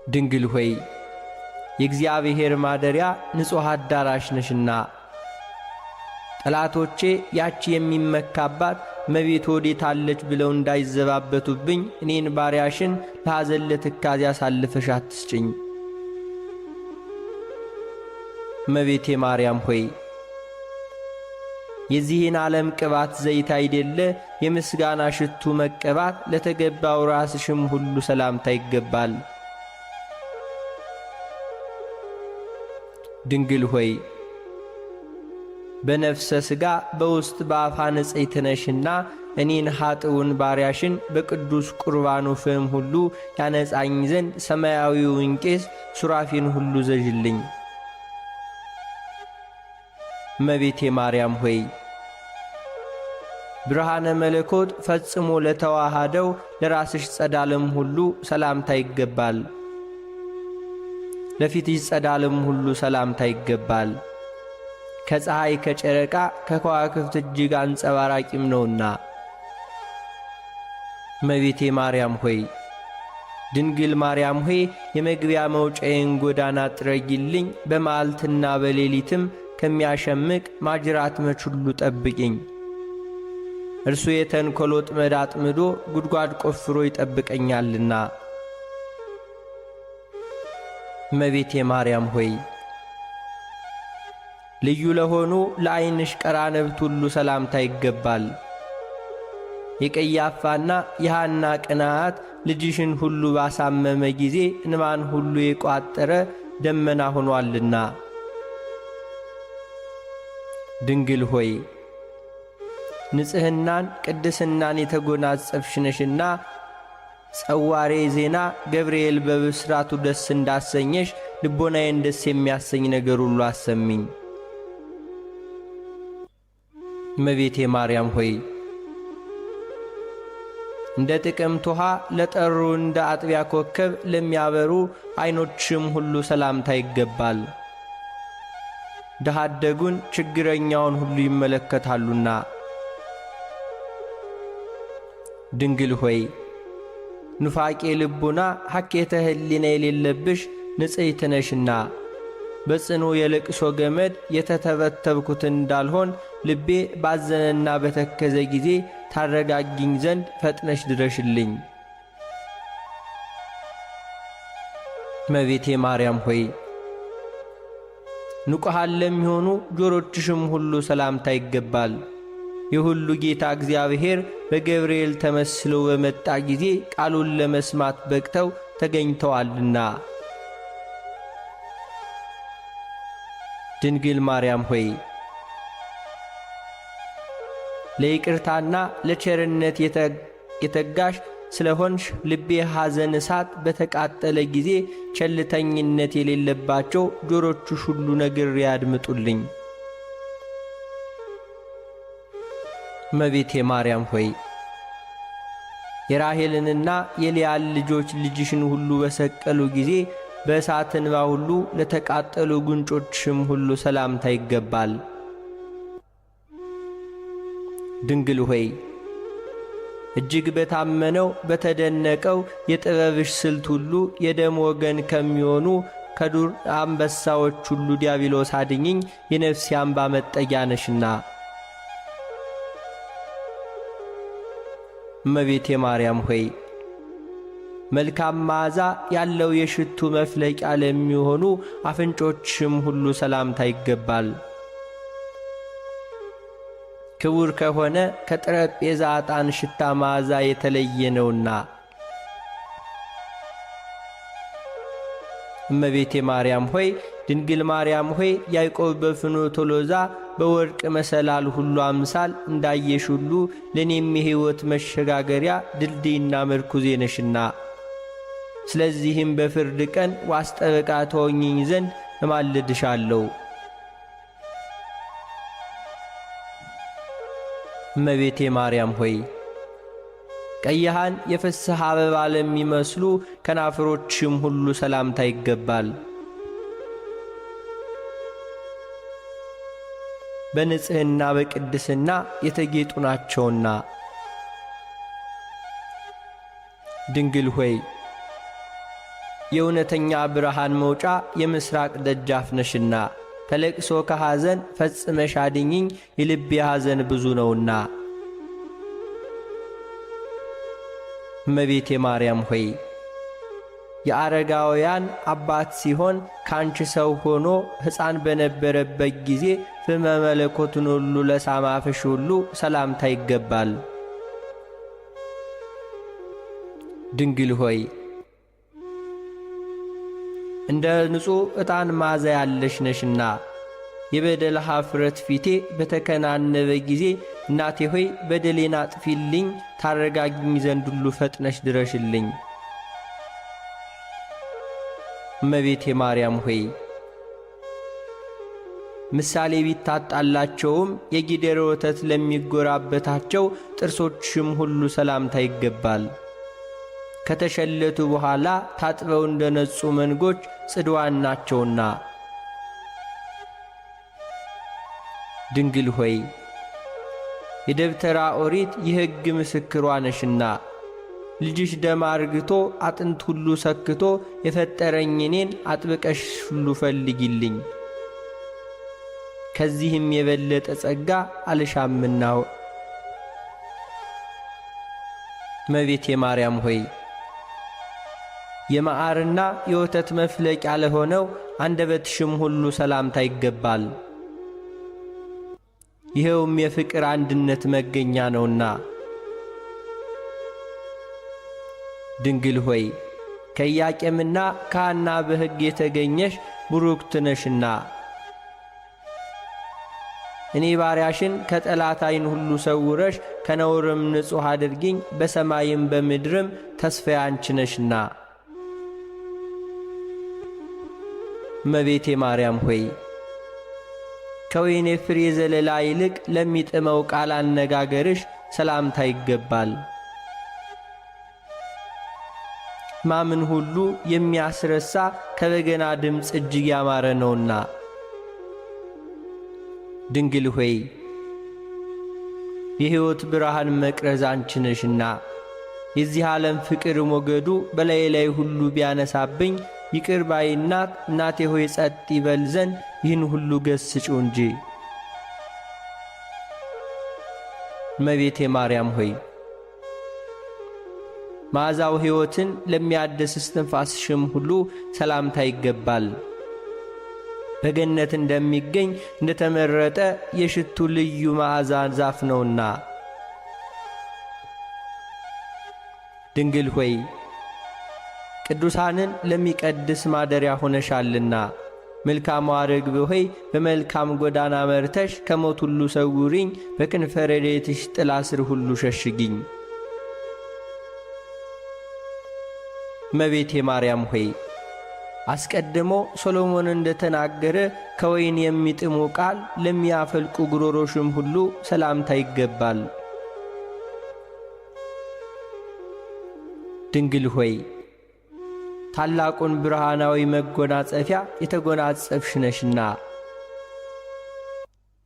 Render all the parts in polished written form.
ድንግል ሆይ የእግዚአብሔር ማደሪያ ንጹሕ አዳራሽ ነሽና ጠላቶቼ ያቺ የሚመካባት እመቤት ወዴት አለች ብለው እንዳይዘባበቱብኝ እኔን ባሪያሽን ለሐዘን ለትካዜ አሳልፈሽ አትስጭኝ። እመቤቴ ማርያም ሆይ የዚህን ዓለም ቅባት ዘይት አይደለ የምስጋና ሽቱ መቀባት ለተገባው ራስሽም ሁሉ ሰላምታ ይገባል። ድንግል ሆይ በነፍሰ ሥጋ በውስጥ በአፋ ንጽሕት ነሽና እኔን ኀጥውን ባሪያሽን በቅዱስ ቁርባኑ ፍም ሁሉ ያነጻኝ ዘንድ ሰማያዊውን ቄስ ሱራፊን ሁሉ ዘዥልኝ። እመቤቴ ማርያም ሆይ ብርሃነ መለኮት ፈጽሞ ለተዋሃደው ለራስሽ ጸዳልም ሁሉ ሰላምታ ይገባል። ለፊትሽ ጸዳልም ሁሉ ሰላምታ ይገባል። ከፀሐይ ከጨረቃ ከከዋክብት እጅግ አንጸባራቂም ነውና። እመቤቴ ማርያም ሆይ ድንግል ማርያም ሆይ የመግቢያ መውጫዬን ጎዳና ጥረጊልኝ፣ በመዓልትና በሌሊትም ከሚያሸምቅ ማጅራት መች ሁሉ ጠብቂኝ። እርሱ የተንኰል ወጥመድ አጥምዶ ጉድጓድ ቆፍሮ ይጠብቀኛልና። እመቤቴ ማርያም ሆይ ልዩ ለሆኑ ለዐይንሽ ቀራንብት ሁሉ ሰላምታ ይገባል። የቀያፋና የሐና ቅንዓት ልጅሽን ሁሉ ባሳመመ ጊዜ እንባን ሁሉ የቋጠረ ደመና ሆኗልና። ድንግል ሆይ ንጽሕናን ቅድስናን የተጎናጸፍሽ ነሽና ጸዋሬ ዜና ገብርኤል በብስራቱ ደስ እንዳሰኘሽ ልቦናዬን ደስ የሚያሰኝ ነገር ሁሉ አሰሚኝ። እመቤቴ ማርያም ሆይ እንደ ጥቅምት ውሃ ለጠሩ እንደ አጥቢያ ኮከብ ለሚያበሩ ዐይኖችሽም ሁሉ ሰላምታ ይገባል። ድሃ አደጉን ችግረኛውን ሁሉ ይመለከታሉና። ድንግል ሆይ ኑፋቄ ልቡና ሐኬተ ሕሊና የሌለብሽ ንጽሕት ነሽና በጽኑ የልቅሶ ገመድ የተተበተብኩት እንዳልሆን ልቤ ባዘነና በተከዘ ጊዜ ታረጋጊኝ ዘንድ ፈጥነሽ ድረሽልኝ። እመቤቴ ማርያም ሆይ ንቁሃን ለሚሆኑ ጆሮችሽም ሁሉ ሰላምታ ይገባል። የሁሉ ጌታ እግዚአብሔር በገብርኤል ተመስሎ በመጣ ጊዜ ቃሉን ለመስማት በቅተው ተገኝተዋልና። ድንግል ማርያም ሆይ ለይቅርታና ለቸርነት የተጋሽ ስለሆንሽ ልቤ ሐዘን እሳት በተቃጠለ ጊዜ ቸልተኝነት የሌለባቸው ጆሮችሽ ሁሉ ነግሬ ያድምጡልኝ። እመቤቴ ማርያም ሆይ የራሔልንና የልያን ልጆች ልጅሽን ሁሉ በሰቀሉ ጊዜ በእሳት እንባ ሁሉ ለተቃጠሉ ጉንጮችሽም ሁሉ ሰላምታ ይገባል። ድንግል ሆይ እጅግ በታመነው በተደነቀው የጥበብሽ ስልት ሁሉ የደም ወገን ከሚሆኑ ከዱር አንበሳዎች ሁሉ ዲያብሎስ አድኝኝ፣ የነፍሴ አምባ መጠጊያ ነሽና። እመቤቴ ማርያም ሆይ መልካም መዓዛ ያለው የሽቱ መፍለቂያ ለሚሆኑ አፍንጮችሽም ሁሉ ሰላምታ ይገባል። ክቡር ከሆነ ከጠረጴዛ ዕጣን ሽታ መዓዛ የተለየ ነውና። እመቤቴ ማርያም ሆይ ድንግል ማርያም ሆይ ያዕቆብ በፍኖተ ሎዛ በወርቅ መሰላል ሁሉ አምሳል እንዳየሽ ሁሉ ለእኔም የሕይወት መሸጋገሪያ ድልድይና መርኩዜ ነሽና። ስለዚህም በፍርድ ቀን ዋስ ጠበቃ ትሆኚኝ ዘንድ እማልድሻለሁ። እመቤቴ ማርያም ሆይ ቀይሃን የፍስሕ አበባ ለሚመስሉ ከናፍሮችም ሁሉ ሰላምታ ይገባል። በንጽሕና በቅድስና የተጌጡ ናቸውና። ድንግል ሆይ የእውነተኛ ብርሃን መውጫ የምስራቅ ደጃፍ ነሽና ከለቅሶ ከሐዘን ፈጽመሽ አድኝኝ፣ የልቤ ሐዘን ብዙ ነውና። እመቤቴ ማርያም ሆይ የአረጋውያን አባት ሲሆን ካንቺ ሰው ሆኖ ሕፃን በነበረበት ጊዜ ፍመ መለኮቱን ሁሉ ለሳማፍሽ ሁሉ ሰላምታ ይገባል። ድንግል ሆይ እንደ ንጹሕ ዕጣን መዓዛ ያለሽ ነሽና የበደል ኀፍረት ፊቴ በተከናነበ ጊዜ እናቴ ሆይ በደሌን አጥፊልኝ፣ ታረጋግኝ ዘንድ ሁሉ ፈጥነሽ ድረሽልኝ። እመቤቴ ማርያም ሆይ ምሳሌ ቢታጣላቸውም የጊደር ወተት ለሚጎራበታቸው ጥርሶችሽም ሁሉ ሰላምታ ይገባል። ከተሸለቱ በኋላ ታጥበው እንደ ነጹ መንጎች ጽድዋን ናቸውና። ድንግል ሆይ የደብተራ ኦሪት የሕግ ምስክሯ ነሽና ልጅሽ ደም አርግቶ አጥንት ሁሉ ሰክቶ የፈጠረኝ እኔን አጥብቀሽ ሁሉ ፈልጊልኝ፣ ከዚህም የበለጠ ጸጋ አልሻምናው። እመቤቴ ማርያም ሆይ የመዓርና የወተት መፍለቂያ ለሆነው አንደበትሽም ሁሉ ሰላምታ ይገባል። ይኸውም የፍቅር አንድነት መገኛ ነውና። ድንግል ሆይ ከኢያቄምና ከሐና በሕግ የተገኘሽ ቡሩክት ነሽና እኔ ባሪያሽን ከጠላት ዓይን ሁሉ ሰውረሽ ከነውርም ንጹሕ አድርጊኝ፣ በሰማይም በምድርም ተስፋዬ አንቺ ነሽና። እመቤቴ ማርያም ሆይ ከወይኔ ፍሬ ዘለላ ይልቅ ለሚጥመው ቃል አነጋገርሽ ሰላምታ ይገባል። ማምን ሁሉ የሚያስረሳ ከበገና ድምፅ እጅግ ያማረ ነውና። ድንግል ሆይ የሕይወት ብርሃን መቅረዝ አንቺ ነሽና የዚህ ዓለም ፍቅር ሞገዱ በላዬ ላይ ሁሉ ቢያነሳብኝ ይቅር ባይ እናቴ ሆይ ጸጥ ይበል ዘንድ ይህን ሁሉ ገስጪው እንጂ። እመቤቴ ማርያም ሆይ መዓዛው ሕይወትን ለሚያድስ እስትንፋስሽም ሁሉ ሰላምታ ይገባል። በገነት እንደሚገኝ እንደተመረጠ የሽቱ ልዩ መዓዛ ዛፍ ነውና። ድንግል ሆይ ቅዱሳንን ለሚቀድስ ማደሪያ ሆነሻልና መልካሟ ርግብ ሆይ በመልካም ጎዳና መርተሽ ከሞት ሁሉ ሰውሪኝ፣ በክንፈ ረድኤትሽ ጥላ ስር ሁሉ ሸሽጊኝ። እመቤቴ ማርያም ሆይ አስቀድሞ ሶሎሞን እንደተናገረ ከወይን የሚጥሙ ቃል ለሚያፈልቁ ጉሮሮሽም ሁሉ ሰላምታ ይገባል። ድንግል ሆይ ታላቁን ብርሃናዊ መጎናጸፊያ የተጎናጸፍሽ ነሽና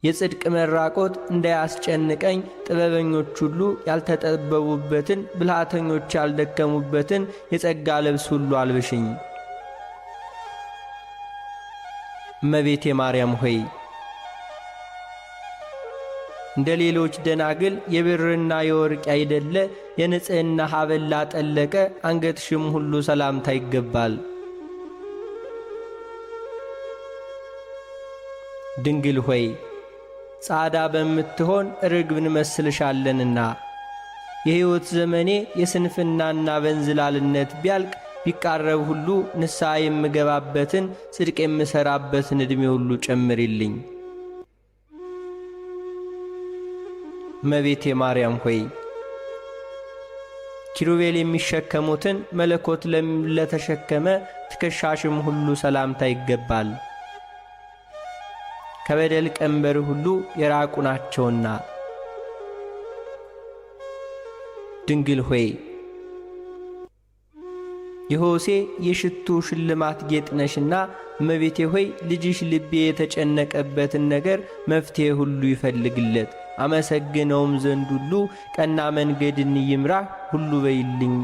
የጽድቅ መራቆት እንዳያስጨንቀኝ ጥበበኞች ሁሉ ያልተጠበቡበትን ብልሃተኞች ያልደከሙበትን የጸጋ ልብስ ሁሉ አልብሽኝ። እመቤቴ ማርያም ሆይ እንደ ሌሎች ደናግል የብርና የወርቅ ያይደለ የንጽሕና ሐብል ላጠለቀ አንገትሽም ሁሉ ሰላምታ ይገባል። ድንግል ሆይ ጻዳ በምትሆን ርግብን መስልሻለንና የሕይወት ዘመኔ የስንፍናና በንዝላልነት ቢያልቅ ቢቃረብ ሁሉ ንስሐ የምገባበትን ጽድቅ የምሠራበትን ዕድሜ ሁሉ ጨምሪልኝ። እመቤቴ ማርያም ሆይ ኪሩቤል የሚሸከሙትን መለኮት ለተሸከመ ትከሻሽም ሁሉ ሰላምታ ይገባል። ከበደል ቀንበር ሁሉ የራቁ ናቸውና። ድንግል ሆይ የሆሴ የሽቱ ሽልማት ጌጥ ነሽና እመቤቴ ሆይ ልጅሽ ልቤ የተጨነቀበትን ነገር መፍትሔ ሁሉ ይፈልግለት፣ አመሰግነውም ዘንድ ሁሉ ቀና መንገድን ይምራ ሁሉ በይልኝ።